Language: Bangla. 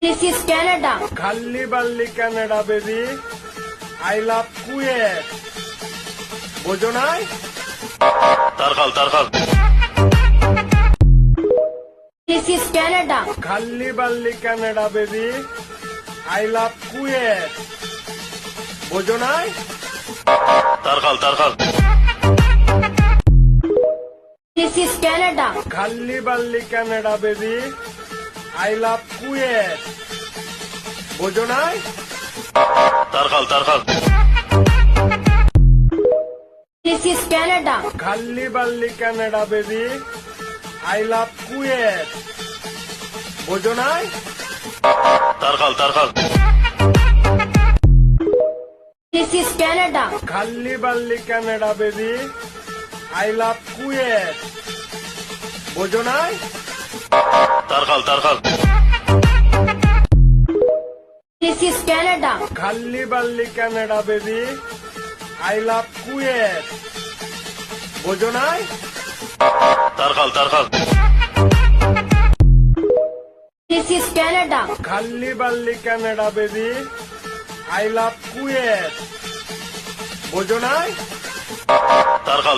This is Canada. খাল্লি বাল্লি Canada baby, I love KUET. বোঝো নাই? তারকাল This is Canada. খাল্লি বাল্লি Canada baby, I love KUET. বোঝো নাই? তারকাল This is Canada. খাল্লি বাল্লি Canada baby, I love KUET. বোঝো নাই? তারকাল This is Canada. খাল্লি বাল্লি Canada baby, I love KUET. বোঝো নাই? তারকাল This is Canada. খাল্লি বাল্লি Canada baby, I love KUET. বোঝো নাই? তারকাল This is Canada. খাল্লি বাল্লি Canada baby, I love KUET. বোঝো নাই? তারকাল This is Canada. খাল্লি বাল্লি Canada baby, I love KUET. বোঝো নাই? তারকাল